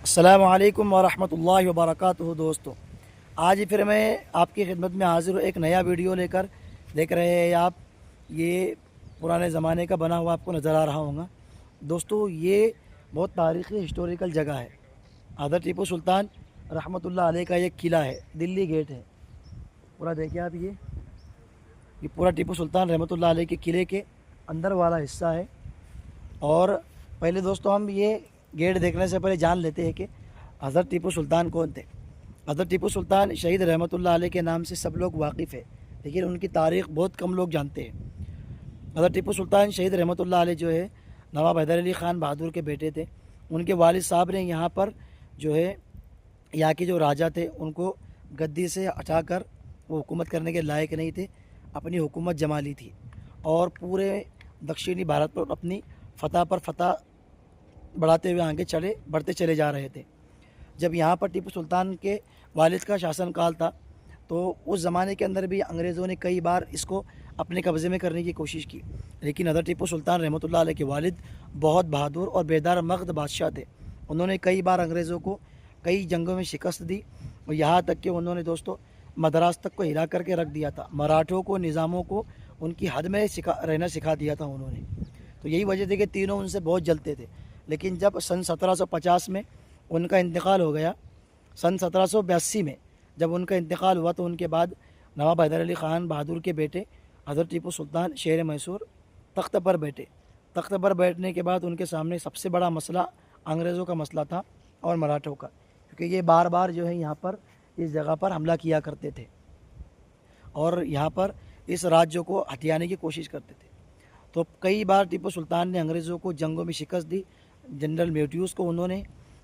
السلام علیکم ورحمۃ اللہ وبرکاتہ دوستو، آج پھر میں آپ کی خدمت میں حاضر ہوں ایک نیا ویڈیو لے کر۔ دیکھ رہے ہیں آپ، یہ پرانے زمانے کا بنا ہوا آپ کو نظر آ رہا ہوگا دوستو۔ یہ بہت تاریخی ہسٹوریکل جگہ ہے۔ حضرت ٹیپو سلطان رحمۃ اللہ علیہ کا یہ قلعہ ہے، دلی گیٹ ہے پورا۔ دیکھیں آپ، یہ پورا ٹیپو سلطان رحمۃ اللہ علیہ کے قلعے کے اندر والا حصہ ہے۔ اور پہلے دوستو ہم یہ گیٹ دیکھنے سے پہلے جان لیتے ہیں کہ حضرت ٹیپو سلطان کون تھے۔ حضرت ٹیپو سلطان شہید رحمۃ اللہ علیہ کے نام سے سب لوگ واقف ہیں، لیکن ان کی تاریخ بہت کم لوگ جانتے ہیں۔ حضرت ٹیپو سلطان شہید رحمۃ اللہ علیہ جو ہے نواب حیدر علی خان بہادر کے بیٹے تھے۔ ان کے والد صاحب نے یہاں پر جو ہے یہاں کے جو راجا تھے ان کو گدی سے ہٹا کر، وہ حکومت کرنے کے لائق نہیں تھے، اپنی حکومت جما لی تھی اور پورے دکشینی بھارت پر اپنی فتح پر فتح بڑھاتے ہوئے آگے بڑھتے چلے جا رہے تھے۔ جب یہاں پر ٹیپو سلطان کے والد کا شاسن کال تھا تو اس زمانے کے اندر بھی انگریزوں نے کئی بار اس کو اپنے قبضے میں کرنے کی کوشش کی، لیکن حضرت ٹیپو سلطان رحمۃ اللہ علیہ کے والد بہت بہادر اور بیدار مغد بادشاہ تھے۔ انہوں نے کئی بار انگریزوں کو کئی جنگوں میں شکست دی، اور یہاں تک کہ انہوں نے دوستو مدراس تک کو ہلا کر کے رکھ دیا تھا۔ مراٹھوں کو، نظاموں کو ان کی حد میں رہنا سکھا دیا تھا انہوں نے۔ تو یہی وجہ تھی کہ تینوں ان سے بہت جلتے تھے۔ لیکن جب سن 1750 میں ان کا انتقال ہو گیا، سن 1782 میں جب ان کا انتقال ہوا، تو ان کے بعد نواب حیدر علی خان بہادر کے بیٹے حضرت ٹیپو سلطان شیر میسور تخت پر بیٹھے۔ تخت پر بیٹھنے کے بعد ان کے سامنے سب سے بڑا مسئلہ انگریزوں کا مسئلہ تھا اور مراٹھوں کا، کیونکہ یہ بار بار جو ہے یہاں پر اس جگہ پر حملہ کیا کرتے تھے اور یہاں پر اس راجیہ کو ہٹانے کی کوشش کرتے تھے۔ تو کئی بار ٹیپو سلطان نے انگریزوں کو جنگوں میں شکست دی۔ جنرل میتھیوس کو انہوں نے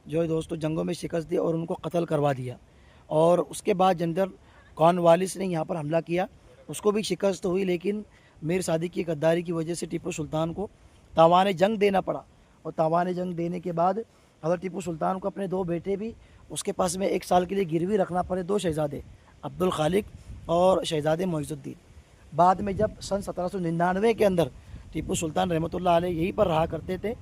جو ہے دوستو جنگوں میں شکست دی اور ان کو قتل کروا دیا، اور اس کے بعد جنرل کارنوالیس نے یہاں پر حملہ کیا، اس کو بھی شکست ہوئی، لیکن میر صادق کی غداری کی وجہ سے ٹیپو سلطان کو تاوان جنگ دینا پڑا۔ اور تاوان جنگ دینے کے بعد حضرت ٹیپو سلطان کو اپنے دو بیٹے بھی اس کے پاس میں 1 سال کے لیے گروی رکھنا پڑے، 2 شہزادے عبد الخالق اور شہزادے معز الدین۔ بعد میں جب سن 1799 کے اندر ٹیپو سلطان رحمۃ اللہ علیہ یہیں پر رہا کرتے تھے،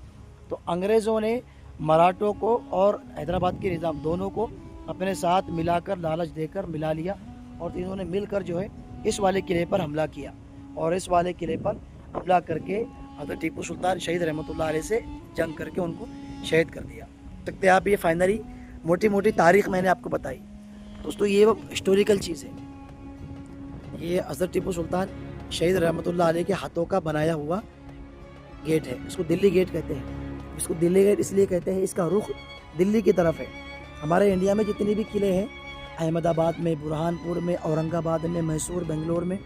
تو انگریزوں نے مراٹھوں کو اور حیدرآباد کے نظام دونوں کو اپنے ساتھ ملا کر، لالچ دے کر ملا لیا، اور تینوں نے مل کر جو ہے اس والے قلعے پر حملہ کیا، اور اس والے قلعے پر حملہ کر کے حضرت ٹیپو سلطان شہید رحمۃ اللہ علیہ سے جنگ کر کے ان کو شہید کر دیا۔ سکتے آپ یہ فائنلی موٹی موٹی تاریخ میں نے آپ کو بتائی دوستو۔ یہ ہسٹوریکل چیز ہے، یہ حضرت ٹیپو سلطان شہید رحمۃ اللہ علیہ کے ہاتھوں کا بنایا ہوا گیٹ ہے۔ اس کو دلی گیٹ کہتے ہیں۔ اس کو دلی گیٹ اس لیے کہتے ہیں، اس کا رخ دلی کی طرف ہے۔ ہمارے انڈیا میں جتنے بھی قلعے ہیں، احمد آباد میں، برہان پور میں، اورنگ آباد میں، میسور، بنگلور میں،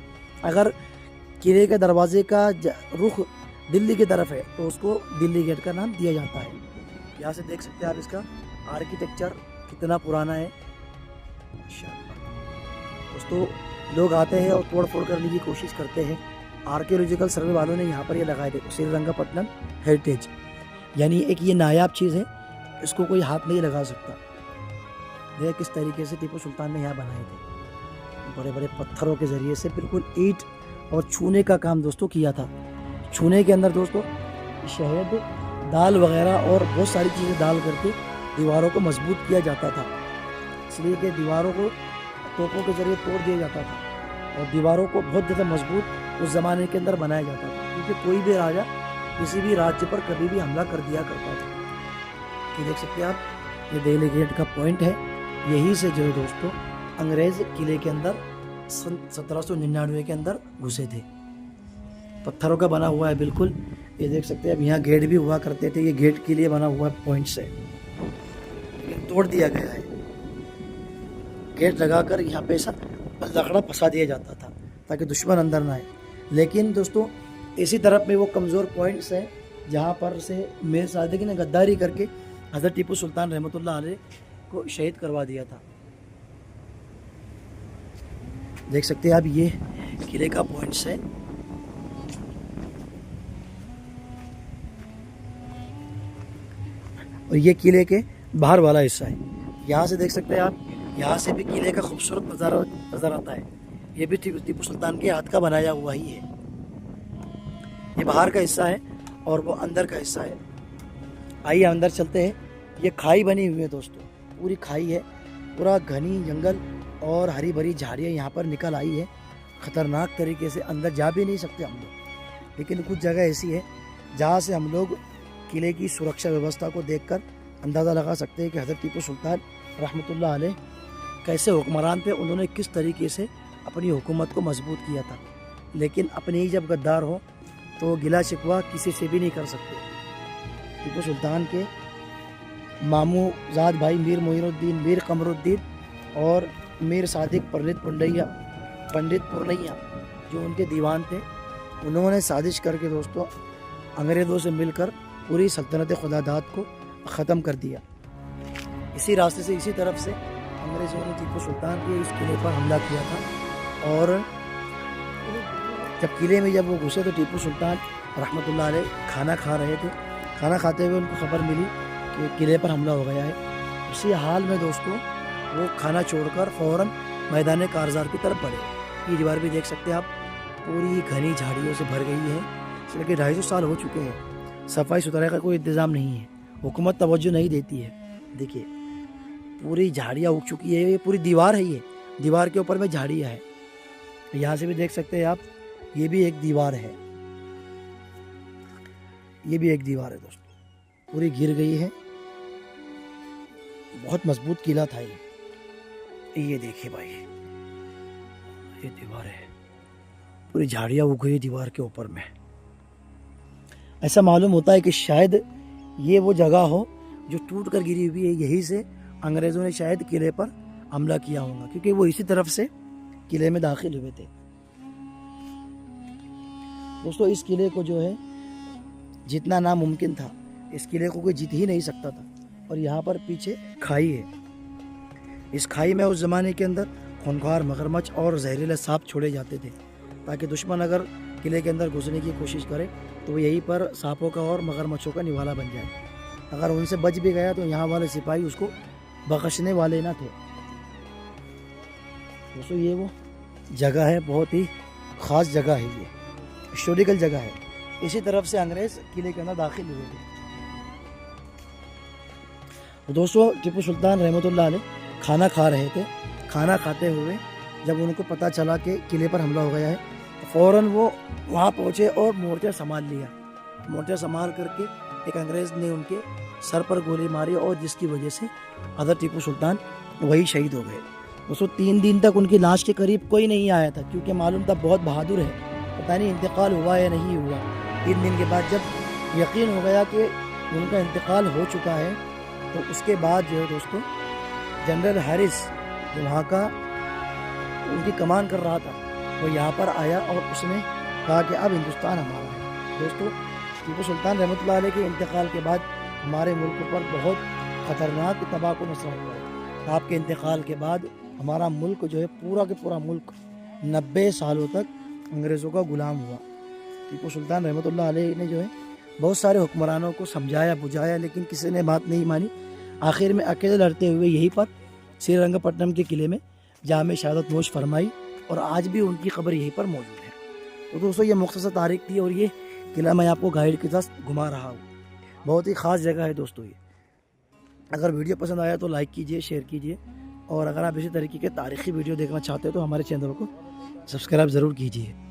اگر قلعے کے دروازے کا رخ دلی کی طرف ہے تو اس کو دلی گیٹ کا نام دیا جاتا ہے۔ یہاں سے دیکھ سکتے ہیں آپ اس کا آرکیٹیکچر کتنا پرانا ہے دوستو۔ لوگ آتے ہیں اور توڑ پھوڑ کرنے کی کوشش کرتے ہیں۔ آرکیولوجیکل سروے والوں نے یہاں پر یہ لگائے تھے سری رنگا پٹنم ہیریٹیج، یعنی ایک یہ نایاب چیز ہے، اس کو کوئی ہاتھ نہیں لگا سکتا۔ دیکھ کس طریقے سے ٹیپو سلطان نے یہاں بنائے تھے، بڑے بڑے پتھروں کے ذریعے سے بالکل اینٹ اور چھونے کا کام دوستو کیا تھا۔ چھونے کے اندر دوستو شہد، دال وغیرہ اور بہت ساری چیزیں ڈال کر کے دیواروں کو مضبوط کیا جاتا تھا، اس لیے کہ دیواروں کو توپوں کے ذریعے توڑ دیا جاتا تھا اور دیواروں کو بہت زیادہ مضبوط اس زمانے کے اندر بنایا جاتا تھا، کیونکہ کوئی بھی راجا کسی بھی راجیہ پر کبھی بھی حملہ کر دیا کرتا تھا۔ یہ دیکھ سکتے ہیں آپ، یہ دہلی گیٹ کا پوائنٹ ہے، یہی سے جو ہے دوستو انگریز قلعے کے اندر سن 1799 کے اندر گھسے تھے۔ پتھروں کا بنا ہوا ہے بالکل، یہ دیکھ سکتے ہیں اب یہاں گیٹ بھی ہوا کرتے تھے، یہ گیٹ کے لیے بنا ہوا پوائنٹ سے، لیکن توڑ دیا گیا ہے۔ گیٹ لگا کر یہاں پہ ایسا لکڑا پھنسا دیا جاتا تھا تاکہ دشمن اندر نہ آئے، لیکن دوستو اسی طرف میں وہ کمزور پوائنٹس ہیں جہاں پر سے میر صادق نے غداری کر کے حضرت ٹیپو سلطان رحمۃ اللہ علیہ کو شہید کروا دیا تھا۔ دیکھ سکتے ہیں آپ، یہ قلعے کا پوائنٹس ہے۔ اور یہ قلعے کے باہر والا حصہ ہے، یہاں سے دیکھ سکتے ہیں آپ، یہاں سے بھی قلعے کا خوبصورت نظارہ نظر آتا ہے۔ یہ بھی ٹیپو سلطان کے ہاتھ کا بنایا ہوا ہی ہے۔ یہ باہر کا حصہ ہے اور وہ اندر کا حصہ ہے۔ آئیے اندر چلتے ہیں یہ کھائی بنی ہوئی ہے دوستو، پوری کھائی ہے، پورا گھنی جنگل اور ہری بھری جھاڑیاں یہاں پر نکل آئی ہے. خطرناک طریقے سے اندر جا بھی نہیں سکتے ہم لوگ، لیکن کچھ جگہ ایسی ہے جہاں سے ہم لوگ قلعے کی سرکشا ویوستھا کو دیکھ کر اندازہ لگا سکتے ہیں کہ حضرت ٹیپو سلطان رحمۃ اللہ علیہ کیسے حکمران تھے، انہوں نے کس طریقے سے اپنی حکومت کو مضبوط کیا تھا. لیکن اپنے ہی جب غدار ہو تو گلا شکوہ کسی سے بھی نہیں کر سکتے. ٹیپو سلطان کے ماموں زاد بھائی میر معین الدین، میر قمر الدین اور میر صادق پنڈت پورنیا جو ان کے دیوان تھے، انہوں نے سازش کر کے دوستوں انگریزوں سے مل کر پوری سلطنت خدا داد کو ختم کر دیا. اسی راستے سے، اسی طرف سے انگریزوں نے ٹیپو سلطان کے اس قلعے پر حملہ کیا تھا. اور جب قلعے میں جب وہ گھسے تو ٹیپو سلطان رحمۃ اللہ علیہ کھانا کھا رہے تھے. کھانا کھاتے ہوئے ان کو خبر ملی کہ قلعے پر حملہ ہو گیا ہے. اسی حال میں دوستوں وہ کھانا چھوڑ کر فوراً میدان کارزار کی طرف بڑھے. یہ دیوار بھی دیکھ سکتے ہیں آپ، پوری گھنی جھاڑیوں سے بھر گئی ہے. اس لیے کہ 250 سال ہو چکے ہیں، صفائی ستھرائی کا کوئی انتظام نہیں ہے، حکومت توجہ نہیں دیتی ہے. دیکھیے پوری جھاڑیاں اگ چکی ہے، یہ پوری دیوار ہے، یہ دیوار کے اوپر میں جھاڑیاں ہے. یہاں سے بھی دیکھ سکتے ہیں آپ، یہ بھی ایک دیوار ہے، یہ بھی ایک دیوار ہے دوستو، پوری گر گئی ہے. بہت مضبوط قلعہ تھا یہ دیکھیے بھائی، یہ دیوار ہے، پوری جھاڑیاں اگ گئی دیوار کے اوپر میں. ایسا معلوم ہوتا ہے کہ شاید یہ وہ جگہ ہو جو ٹوٹ کر گری ہوئی ہے، یہی سے انگریزوں نے شاید قلعے پر حملہ کیا ہوگا، کیونکہ وہ اسی طرف سے قلعے میں داخل ہوئے تھے. دوستو اس قلعے کو جو ہے جتنا ناممکن تھا، اس قلعے کو کوئی جیت ہی نہیں سکتا تھا. اور یہاں پر پیچھے کھائی ہے، اس کھائی میں اس زمانے کے اندر خونخوار مگرمچھ اور زہریلے سانپ چھوڑے جاتے تھے، تاکہ دشمن اگر قلعے کے اندر گھسنے کی کوشش کرے تو وہ یہیں پر سانپوں کا اور مگرمچھوں کا نوالا بن جائے. اگر ان سے بچ بھی گیا تو یہاں والے سپاہی اس کو بخشنے والے نہ تھے. دوستو یہ وہ جگہ ہے، بہت ہی خاص جگہ ہے، یہ ہسٹوریکل جگہ ہے. اسی طرف سے انگریز قلعے کے اندر داخل ہوئے تھے. دوستو ٹیپو سلطان رحمۃ اللہ علیہ کھانا کھا رہے تھے. کھانا کھاتے ہوئے جب ان کو پتہ چلا کہ قلعے پر حملہ ہو گیا ہے تو فوراً وہ وہاں پہنچے اور مورچہ سنبھال لیا. مورچہ سنبھال کر کے ایک انگریز نے ان کے سر پر گولی ماری اور جس کی وجہ سے حضرت ٹیپو سلطان وہی شہید ہو گئے. دوستو 3 دن تک ان کی لاش کے قریب کوئی نہیں آیا تھا، کیونکہ معلوم تھا بہت بہادر ہے، پتہ نہیں انتقال ہوا یا نہیں ہوا. 3 دن کے بعد جب یقین ہو گیا کہ ان کا انتقال ہو چکا ہے تو اس کے بعد جو ہے دوستو جنرل ہیرس جو وہاں کا ان کی کمان کر رہا تھا وہ یہاں پر آیا اور اس نے کہا کہ اب ہندوستان ہمارا ہے. دوستو ٹیپو سلطان رحمۃ اللہ علیہ کے انتقال کے بعد ہمارے ملک پر بہت خطرناک تباہ و نصر ہوا ہے. آپ کے انتقال کے بعد ہمارا ملک جو ہے پورا کے پورا ملک 90 سالوں تک انگریزوں کا غلام ہوا. ٹیپو سلطان رحمۃ اللہ علیہ نے جو ہے بہت سارے حکمرانوں کو سمجھایا بجھایا، لیکن کسی نے بات نہیں مانی. آخر میں اکیلے لڑتے ہوئے یہیں پر سری رنگ پٹنم کے قلعے میں جام شہادت نوش فرمائی، اور آج بھی ان کی قبر یہیں پر موجود ہے. تو دوستو یہ مختصر تاریخ تھی اور یہ قلعہ میں آپ کو گائیڈ کے ساتھ گھما رہا ہوں. بہت ہی خاص جگہ ہے دوستو یہ. اگر ویڈیو پسند آیا تو لائک کیجئے، شیئر کیجئے، اور اگر آپ اسی طریقے کے تاریخی ویڈیو دیکھنا چاہتے ہو تو ہمارے چینل کو سبسکرائب ضرور کیجئے.